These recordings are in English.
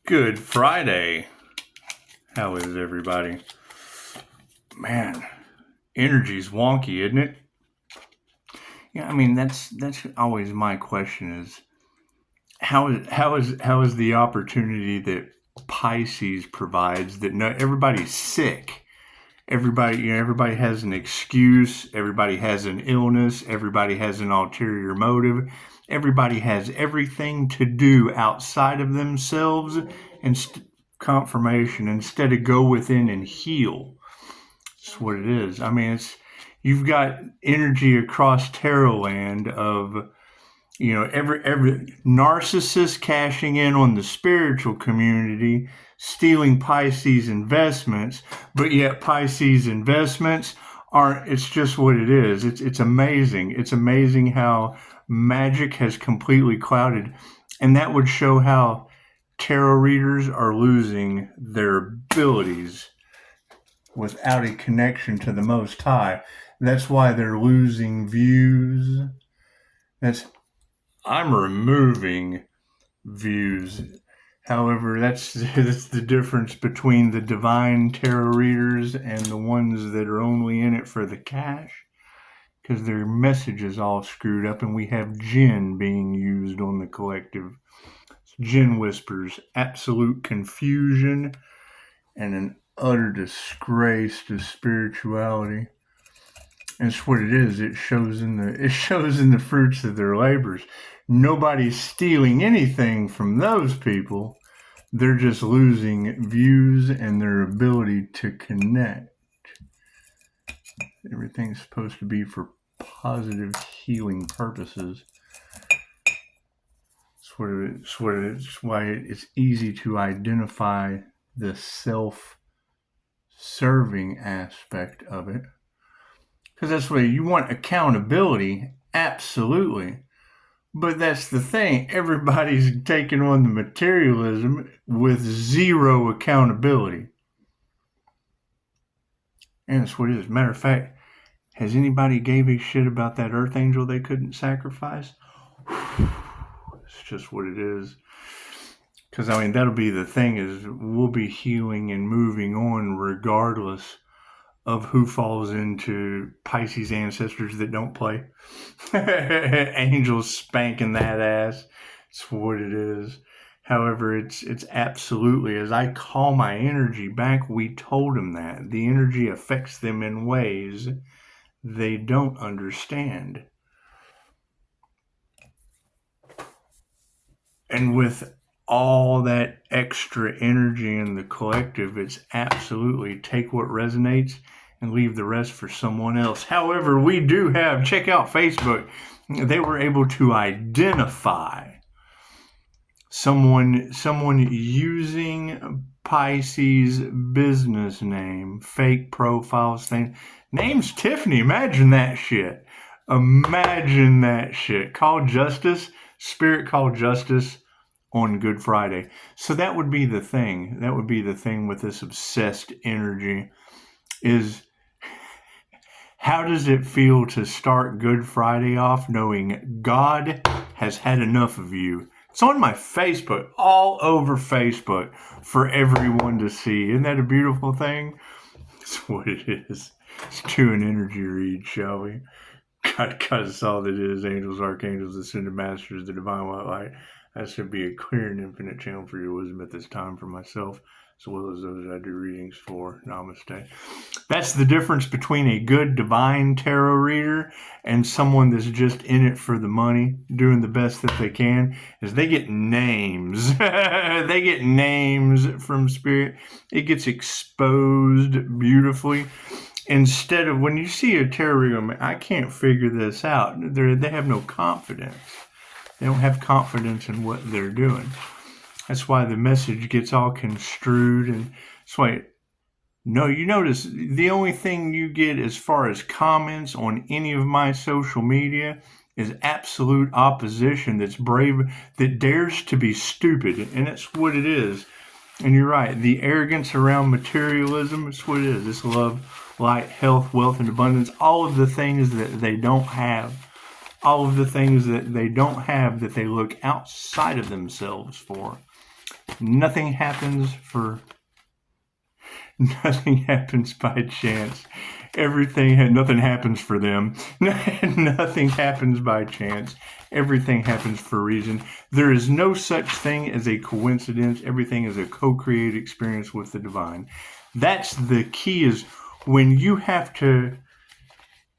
Good Friday. How is everybody? Man, energy's wonky, isn't it? Yeah, I mean that's always my question is how is the opportunity that Pisces provides that everybody's sick. Everybody has an excuse, everybody has an illness, everybody has an ulterior motive. Everybody has everything to do outside of themselves and confirmation instead of go within and heal. That's what it is. I mean, you've got energy across tarot land of every narcissist cashing in on the spiritual community, stealing Pisces investments, but yet Pisces investments aren't. It's just what it is. It's amazing. It's amazing how magic has completely clouded, and that would show how tarot readers are losing their abilities without a connection to the Most High. That's why they're losing views. I'm removing views. However, that's the difference between the divine tarot readers and the ones that are only in it for the cash, because their message is all screwed up, and we have jinn being used on the collective. Jinn whispers, absolute confusion, and an utter disgrace to spirituality. And it's what it is. It shows in the fruits of their labors. Nobody's stealing anything from those people. They're just losing views and their ability to connect. Everything's supposed to be for positive healing purposes. It's why it's easy to identify the self-serving aspect of it. Because that's what you want. Accountability, absolutely. But that's the thing. Everybody's taking on the materialism with zero accountability. And that's what it is. Matter of fact, has anybody gave a shit about that Archangel they couldn't sacrifice? It's just what it is. Because, I mean, that'll be the thing is we'll be healing and moving on regardless of who falls into Pisces ancestors that don't play. Angels spanking that ass. It's what it is. However, it's absolutely, as I call my energy back, we told them that. The energy affects them in ways they don't understand. And with all that extra energy in the collective, it's absolutely take what resonates and leave the rest for someone else. However, we do have, check out Facebook, they were able to identify someone using Pisces business name, fake profiles thing. Name's Tiffany. Imagine that shit. Imagine that shit. Call justice. Spirit called justice on Good Friday. So that would be the thing. That would be the thing with this obsessed energy is how does it feel to start Good Friday off knowing God has had enough of you? It's on my Facebook, all over Facebook for everyone to see. Isn't that a beautiful thing? That's what it is. Let's do an energy read, shall we? God, that's all that is. Angels, archangels, ascended masters, the divine white light. That should be a clear and infinite channel for your wisdom at this time for myself, as well as those I do readings for. Namaste. That's the difference between a good divine tarot reader and someone that's just in it for the money, doing the best that they can, is they get names. They get names from spirit. It gets exposed beautifully. Instead of when you see a tarot reader, I can't figure this out. They have no confidence. They don't have confidence in what they're doing. That's why the message gets all construed. And that's why, no, you notice the only thing you get as far as comments on any of my social media is absolute opposition that's brave, that dares to be stupid. And that's what it is. And you're right. The arrogance around materialism is what it is. It's love, light, health, wealth, and abundance. All of the things that they don't have. All of the things that they don't have that they look outside of themselves for. Nothing happens by chance. Nothing happens for them. Nothing happens by chance. Everything happens for a reason. There is no such thing as a coincidence. Everything is a co-created experience with the divine. That's the key, is when you have to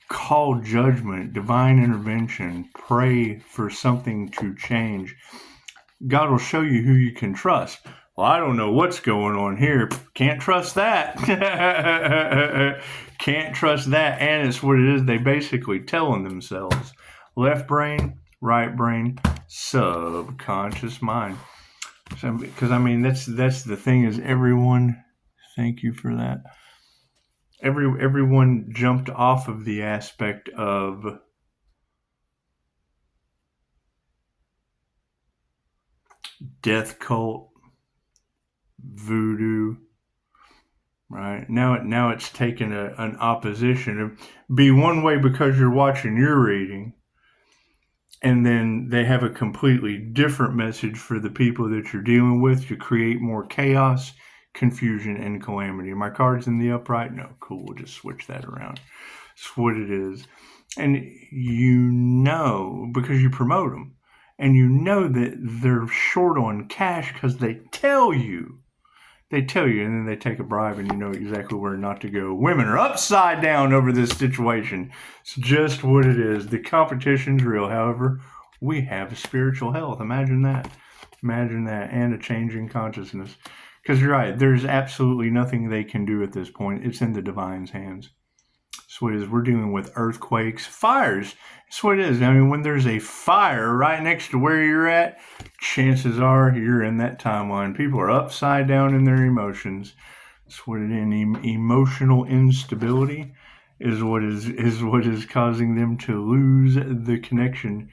call judgment, divine intervention, pray for something to change, God will show you who you can trust. Well, I don't know what's going on here. Can't trust that. Can't trust that. And it's what it is. They basically telling themselves. Left brain, right brain, subconscious mind. Because, I mean, that's the thing, is everyone, thank you for that. Everyone jumped off of the aspect of death cult, voodoo, right? Now it's taken an opposition. Be one way because you're watching your reading, and then they have a completely different message for the people that you're dealing with to create more chaos, confusion, and calamity. Are my cards in the upright? No, cool. We'll just switch that around. It's what it is. And you know, because you promote them, and you know that they're short on cash because they tell you. They tell you, and then they take a bribe, and you know exactly where not to go. Women are upside down over this situation. It's just what it is. The competition's real. However, we have spiritual health. Imagine that. Imagine that. And a change in consciousness. Because you're right. There's absolutely nothing they can do at this point. It's in the divine's hands. That's what it is. We're dealing with earthquakes, fires. That's what it is. I mean, when there's a fire right next to where you're at, chances are you're in that timeline. People are upside down in their emotions. That's what it is. Emotional instability is what is causing them to lose the connection.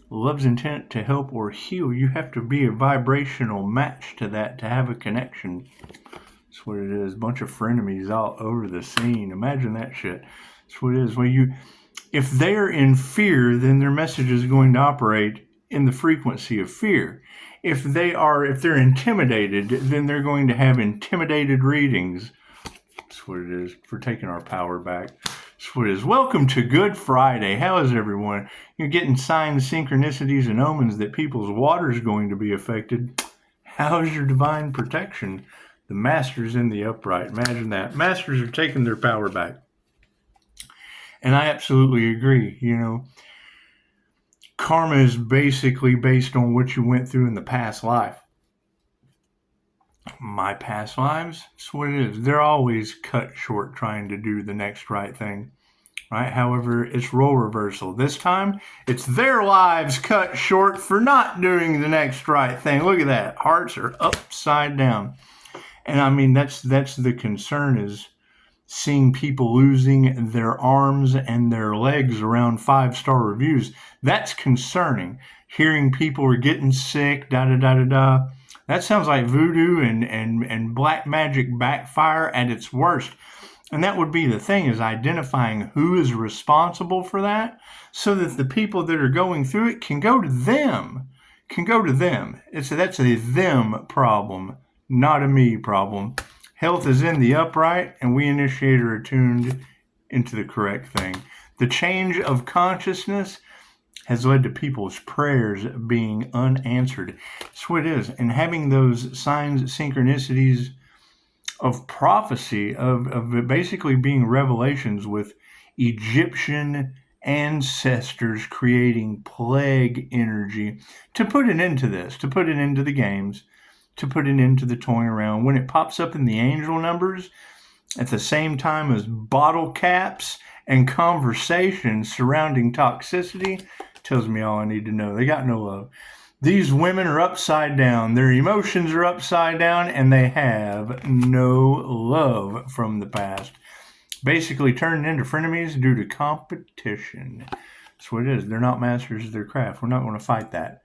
Love's intent to help or heal. You have to be a vibrational match to that to have a connection. That's what it is. A bunch of frenemies all over the scene. Imagine that shit. That's what it is. Well, if they're in fear, then their message is going to operate in the frequency of fear. If they're intimidated, then they're going to have intimidated readings. That's what it is. For taking our power back. That's what it is. Welcome to Good Friday. How is everyone? You're getting signs, synchronicities, and omens that people's water is going to be affected. How's your divine protection? The Masters in the upright. Imagine that. Masters are taking their power back. And I absolutely agree. You know, karma is basically based on what you went through in the past life. My past lives, that's what it is. They're always cut short trying to do the next right thing. Right? However, it's role reversal. This time, it's their lives cut short for not doing the next right thing. Look at that. Hearts are upside down. And I mean, that's the concern, is seeing people losing their arms and their legs around 5-star reviews. That's concerning. Hearing people are getting sick, da-da-da-da-da. That sounds like voodoo and black magic backfire at its worst. And that would be the thing, is identifying who is responsible for that, so that the people that are going through it can go to them. That's a them problem, not a me problem. Health is in the upright, and we initiate are attuned into the correct thing. The change of consciousness has led to people's prayers being unanswered. That's what it is. And having those signs, synchronicities of prophecy, of basically being revelations with Egyptian ancestors creating plague energy to put an end to this, to put an end to the games, to put an end to the toying around. When it pops up in the angel numbers at the same time as bottle caps and conversations surrounding toxicity, tells me all I need to know. They got no love. These women are upside down. Their emotions are upside down, and they have no love from the past. Basically turning into frenemies due to competition. That's what it is. They're not masters of their craft. We're not going to fight that.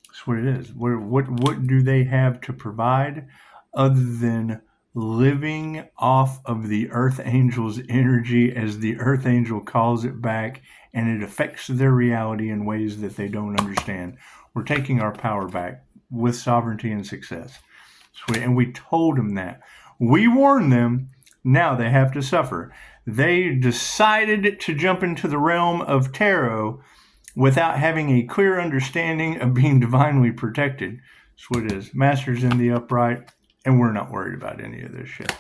That's what it is. What do they have to provide other than living off of the Earth Angel's energy as the Earth Angel calls it back, and it affects their reality in ways that they don't understand? We're taking our power back. with sovereignty and success. And we told them that. We warned them. Now they have to suffer. They decided to jump into the realm of tarot without having a clear understanding of being divinely protected. That's what it is. Masters in the upright, and we're not worried about any of this shit.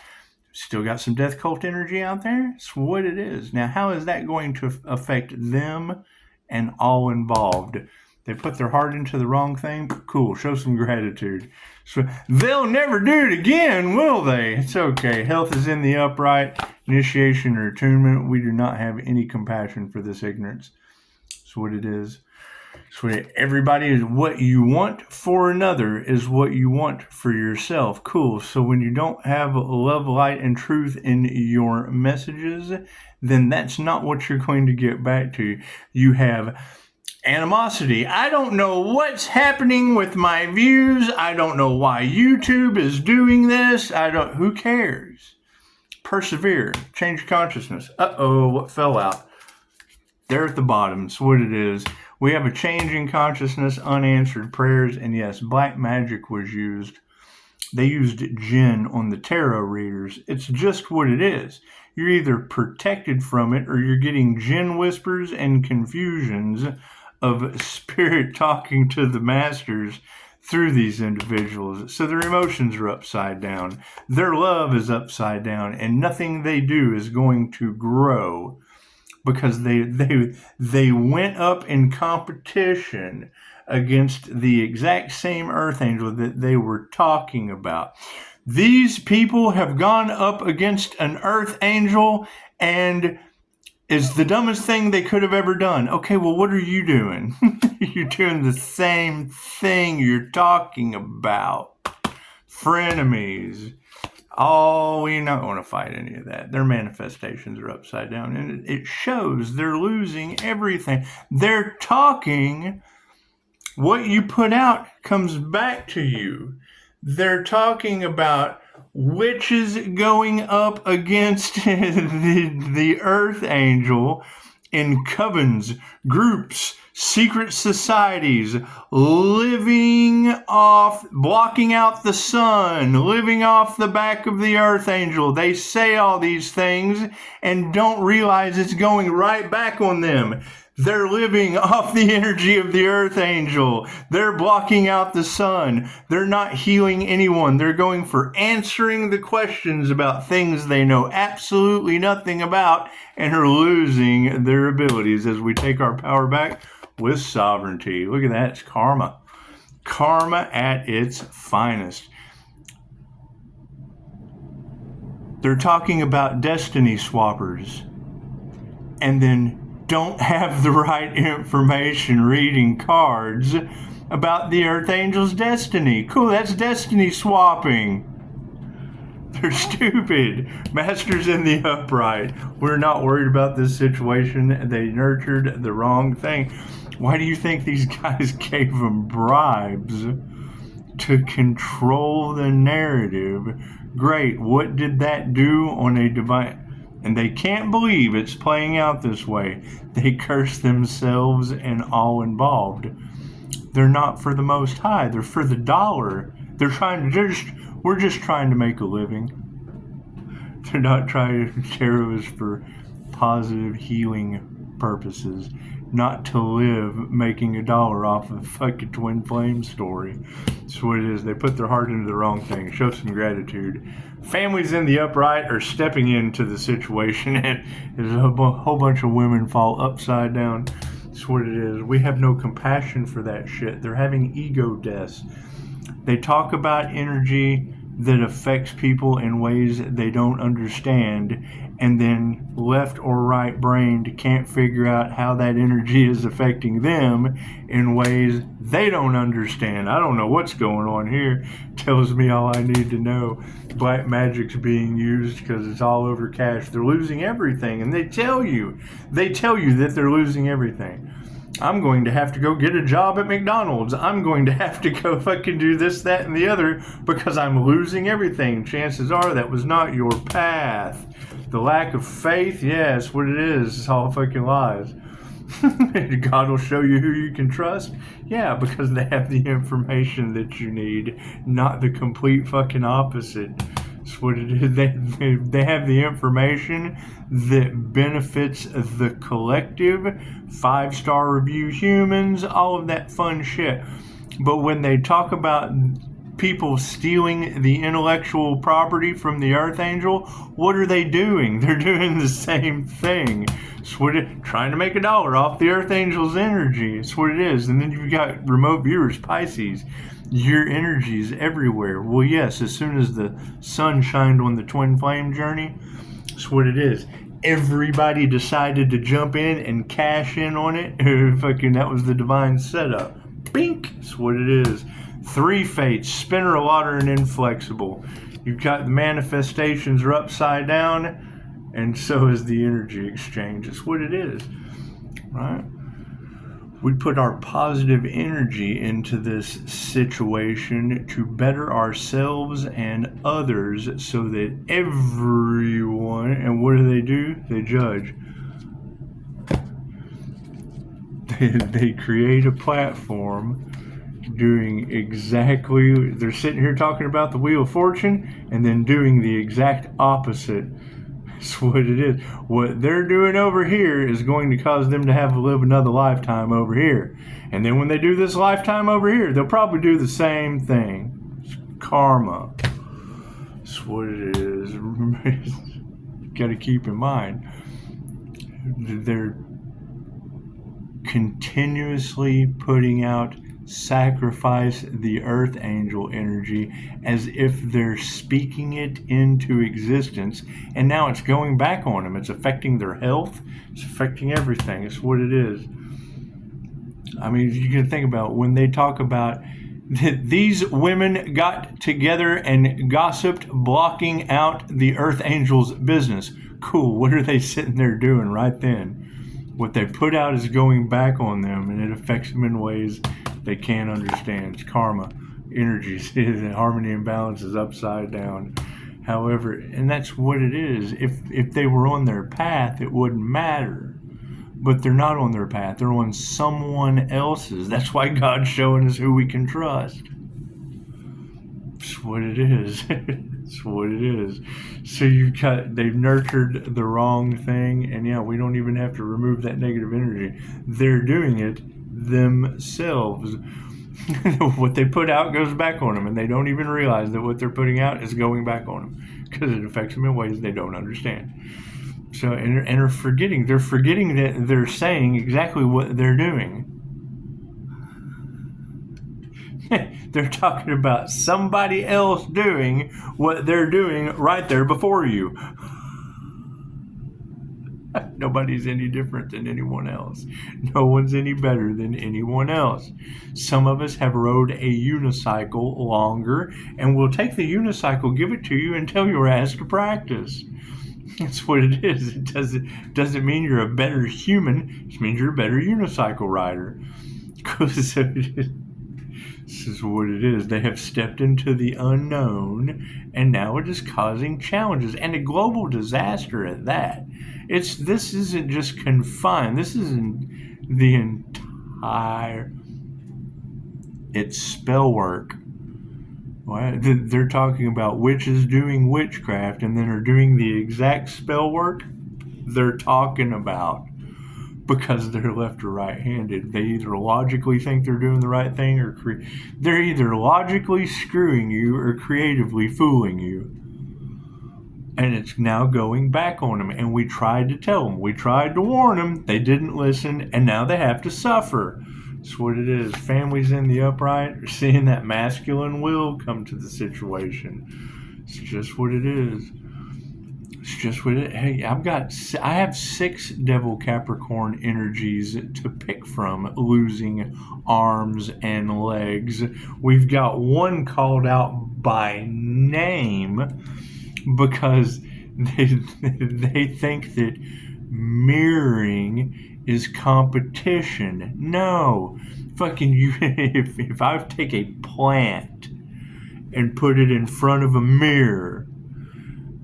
Still got some death cult energy out there. It's what it is. Now, how is that going to affect them and all involved? They put their heart into the wrong thing? Cool. Show some gratitude. So they'll never do it again, will they? It's okay. Health is in the upright. Initiation or attunement. We do not have any compassion for this ignorance. That's what it is. So everybody is what you want for another is what you want for yourself. Cool. So when you don't have love, light, and truth in your messages, then that's not what you're going to get back to. You have animosity. I don't know what's happening with my views. I don't know why YouTube is doing this. Who cares? Persevere. Change consciousness. Uh-oh, what fell out? They're at the bottom. It's what it is. We have a change in consciousness, unanswered prayers, and yes, black magic was used. They used jinn on the tarot readers. It's just what it is. You're either protected from it or you're getting jinn whispers and confusions of spirit talking to the masters through these individuals. So their emotions are upside down. Their love is upside down, and nothing they do is going to grow because they went up in competition against the exact same earth angel that they were talking about. These people have gone up against an earth angel and it's the dumbest thing they could have ever done. Okay, well, what are you doing? You're doing the same thing you're talking about. Frenemies. Oh, we don't want to fight any of that. Their manifestations are upside down. And it shows they're losing everything. They're talking. What you put out comes back to you. They're talking about witches going up against the earth angel in covens, groups, secret societies, living off, blocking out the sun, living off the back of the earth angel. They say all these things and don't realize it's going right back on them. They're living off the energy of the earth angel. They're blocking out the sun. They're not healing anyone. They're going for answering the questions about things they know absolutely nothing about and are losing their abilities as we take our power back with sovereignty. Look at that. It's karma. Karma at its finest. They're talking about destiny swappers and then don't have the right information reading cards about the earth angel's destiny. Cool, that's destiny swapping. They're stupid. Masters in the upright. We're not worried about this situation. They nurtured the wrong thing. Why do you think these guys gave them bribes to control the narrative? Great. What did that do on a divine... And they can't believe it's playing out this way. They curse themselves and all involved. They're not for the Most High. They're for the dollar. We're just trying to make a living. They're not trying to tarot us for positive healing purposes. Not to live making $1 off of a fucking twin flame story. That's what it is. They put their heart into the wrong thing. Show some gratitude. Families in the upright are stepping into the situation, and there's a whole bunch of women fall upside down. That's what it is. We have no compassion for that shit. They're having ego deaths. They talk about energy that affects people in ways they don't understand, and then left or right brained can't figure out how that energy is affecting them in ways they don't understand. I don't know what's going on here. Tells me all I need to know. Black magic's being used because it's all over cash. They're losing everything, and they tell you that they're losing everything. I'm going to have to go get a job at McDonald's. I'm going to have to go fucking do this, that, and the other because I'm losing everything. Chances are that was not your path. The lack of faith, yes, what it is. It's all fucking lies. God will show you who you can trust. Yeah, because they have the information that you need, not the complete fucking opposite. That's what it is. They have the information that benefits the collective, 5-star review humans, all of that fun shit. But when they talk about people stealing the intellectual property from the Archangel, what are they doing? They're doing the same thing. It's what trying to make $1 off the Archangel's energy. It's what it is. And then you've got remote viewers, Pisces. Your energy is everywhere. Well, yes, as soon as the sun shined on the twin flame journey, it's what it is. Everybody decided to jump in and cash in on it. Fucking, that was the divine setup. Bink! That's what it is. 3 fates, spinner of water and inflexible. You've got the manifestations are upside down, and so is the energy exchange. It's what it is, right? We put our positive energy into this situation to better ourselves and others so that everyone, and what do? They judge. They create a platform doing exactly, they're sitting here talking about the Wheel of Fortune and then doing the exact opposite. That's what it is. What they're doing over here is going to cause them to have to live another lifetime over here. And then when they do this lifetime over here, they'll probably do the same thing. It's karma. That's what it is. You got to keep in mind, they're continuously putting out sacrifice the earth angel energy as if they're speaking it into existence, and now it's going back on them. It's affecting their health. It's affecting everything. It's what it is. I mean, you can think about when they talk about these women got together and gossiped, blocking out the earth angel's business. Cool. What are they sitting there doing right then? What they put out is going back on them, and it affects them in ways they can't understand. It's karma, energies, harmony and balance is upside down. However, and that's what it is. If they were on their path, it wouldn't matter. But they're not on their path. They're on someone else's. That's why God's showing us who we can trust. It's what it is. It's what it is. So they've nurtured the wrong thing, and yeah, we don't even have to remove that negative energy. They're doing it themselves. What they put out goes back on them, and they don't even realize that what they're putting out is going back on them because it affects them in ways they don't understand. So, and are forgetting. They're forgetting that they're saying exactly what they're doing. They're talking about somebody else doing what they're doing right there before you. Nobody's any different than anyone else. No one's any better than anyone else. Some of us have rode a unicycle longer, and we'll take the unicycle, give it to you, and tell your ass to practice. That's what it is. It doesn't mean you're a better human. It means you're a better unicycle rider. Because this is what it is. They have stepped into the unknown, and now it is causing challenges and a global disaster at that. This isn't just confined. This isn't the entire. It's spell work. Well, they're talking about witches doing witchcraft, and then are doing the exact spell work they're talking about. Because they're left or right-handed. They either logically think they're doing the right thing, or they're either logically screwing you or creatively fooling you. And it's now going back on them. And we tried to tell them. We tried to warn them. They didn't listen, and now they have to suffer. That's what it is. Families in the upright are seeing that masculine will come to the situation. It's just what it is. It's just what it. Hey, I have 6 Devil Capricorn energies to pick from, losing arms and legs. We've got one called out by name because they think that mirroring is competition. No, fucking you. If I take a plant and put it in front of a mirror,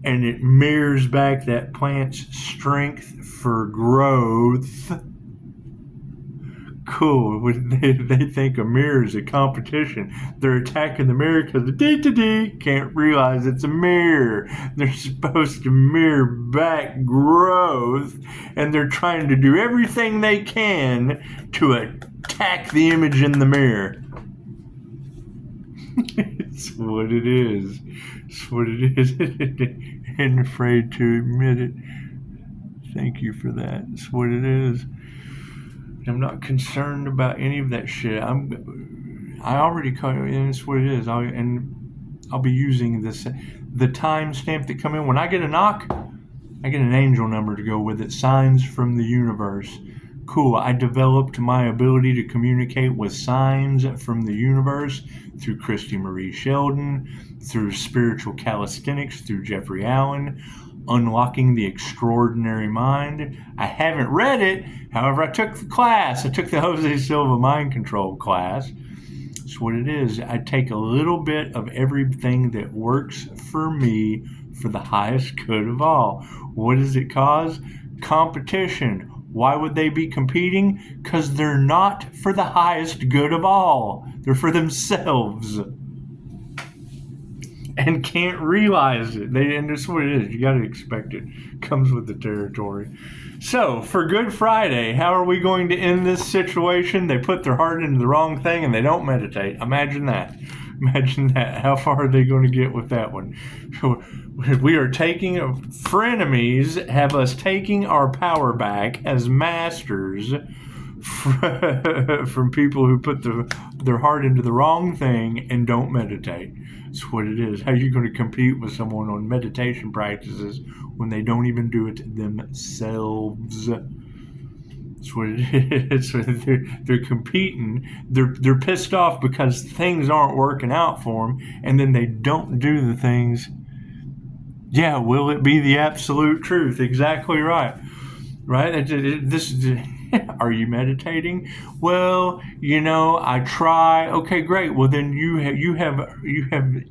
and it mirrors back that plant's strength for growth, Cool. They think a mirror is a competition. They're attacking the mirror because the can't realize it's a mirror. They're supposed to mirror back growth, and they're trying to do everything they can to attack the image in the mirror. It's what it is. It's what it is. And afraid to admit it. Thank you for that. It's what it is. I'm not concerned about any of that shit. I already caught it, and it's what it is. I'll be using the timestamp that come in. When I get a knock, I get an angel number to go with it. Signs from the universe. Cool. I developed my ability to communicate with signs from the universe through Christy Marie Sheldon, through spiritual calisthenics, through Jeffrey Allen. Unlocking the Extraordinary Mind. I haven't read it. However, I took the class. I took the Jose Silva Mind Control class. That's what it is. I take a little bit of everything that works for me for the highest good of all. What does it cause? Competition. Why would they be competing? Because they're not for the highest good of all. They're for themselves. And can't realize it. And that's what it is. You got to expect it. Comes with the territory. So, for Good Friday, how are we going to end this situation? They put their heart into the wrong thing and they don't meditate. Imagine that. Imagine that. How far are they going to get with that one? We are taking, frenemies have us taking our power back as masters from people who put their heart into the wrong thing and don't meditate. That's what it is. How are you going to compete with someone on meditation practices when they don't even do it themselves? That's what it is. They're competing. They're pissed off because things aren't working out for them, and then they don't do the things. Yeah, will it be the absolute truth? Exactly right. Right? Are you meditating? Well, I try. Okay, great. Well, then you have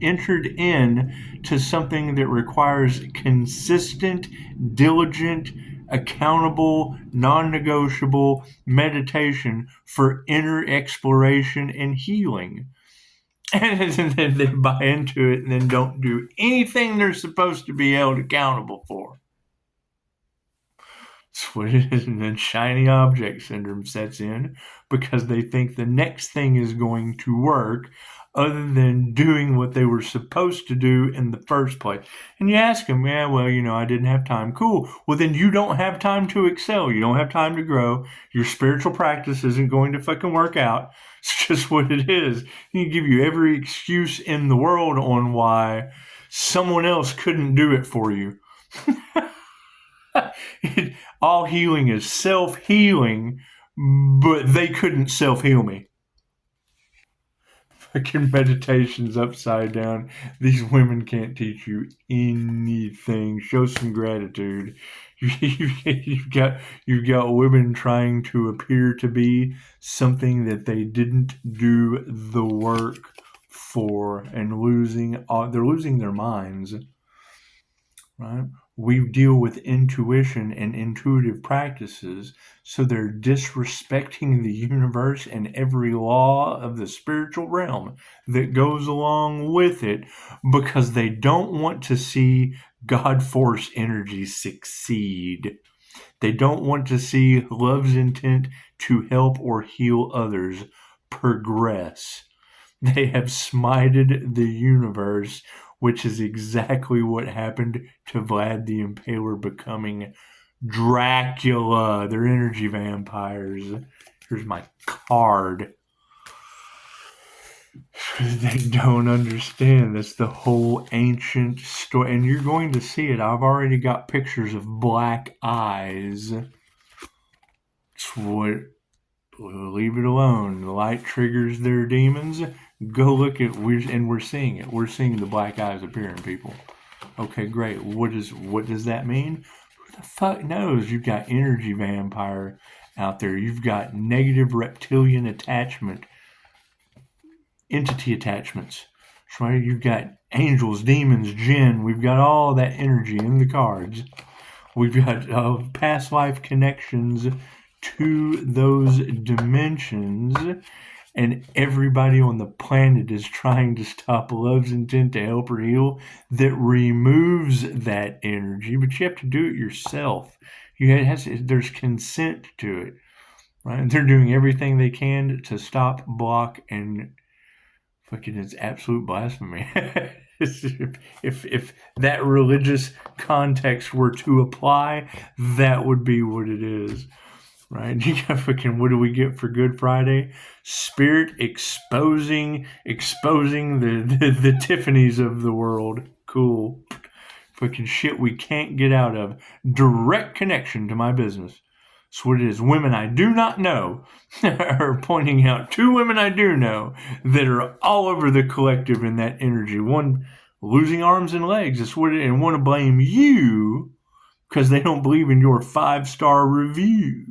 entered in to something that requires consistent, diligent, accountable, non-negotiable meditation for inner exploration and healing. And then they buy into it and then don't do anything they're supposed to be held accountable for. That's what it is. And then shiny object syndrome sets in because they think the next thing is going to work other than doing what they were supposed to do in the first place. And you ask them, yeah, well, I didn't have time. Cool. Well, then you don't have time to excel. You don't have time to grow. Your spiritual practice isn't going to fucking work out. It's just what it is. He give you every excuse in the world on why someone else couldn't do it for you. All healing is self-healing, but they couldn't self-heal me. Fucking meditation's upside down. These women can't teach you anything. Show some gratitude. You've got women trying to appear to be something that they didn't do the work for, and they're losing their minds. Right? We deal with intuition and intuitive practices, so they're disrespecting the universe and every law of the spiritual realm that goes along with it because they don't want to see God force energy succeed. They don't want to see love's intent to help or heal others progress. They have smited the universe, which is exactly what happened to Vlad the Impaler becoming Dracula. They're energy vampires. Here's my card. They don't understand. That's the whole ancient story. And you're going to see it. I've already got pictures of black eyes. It's what... Leave it alone. The light triggers their demons. Go look at we're seeing it. We're seeing the black eyes appear in people. Okay, great. What does that mean? Who the fuck knows? You've got energy vampire out there. You've got negative reptilian attachment, entity attachments. Right? You've got angels, demons, jinn. We've got all that energy in the cards. We've got past life connections to those dimensions, and everybody on the planet is trying to stop love's intent to help or heal that removes that energy, but you have to do it yourself. There's consent to it, right? And they're doing everything they can to stop, block, and fucking, it's absolute blasphemy. if that religious context were to apply, that would be what it is. Right? You got fucking, what do we get for Good Friday? Spirit exposing the Tiffany's of the world. Cool. Fucking shit we can't get out of. Direct connection to my business. That's what it is. Women I do not know are pointing out two women I do know that are all over the collective in that energy. One losing arms and legs. That's what it is. And want to blame you because they don't believe in your 5-star reviews.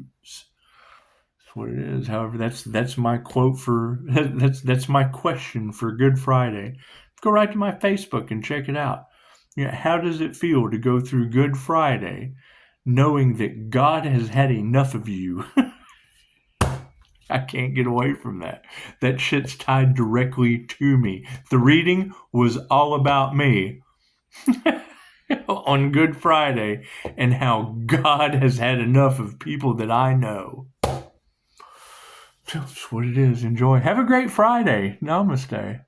That's what it is. However, that's my quote for that's my question for Good Friday. Go right to my Facebook and check it out. How does it feel to go through Good Friday knowing that God has had enough of you? I can't get away from that. That shit's tied directly to me. The reading was all about me on Good Friday and how God has had enough of people that I know. That's what it is. Enjoy. Have a great Friday. Namaste.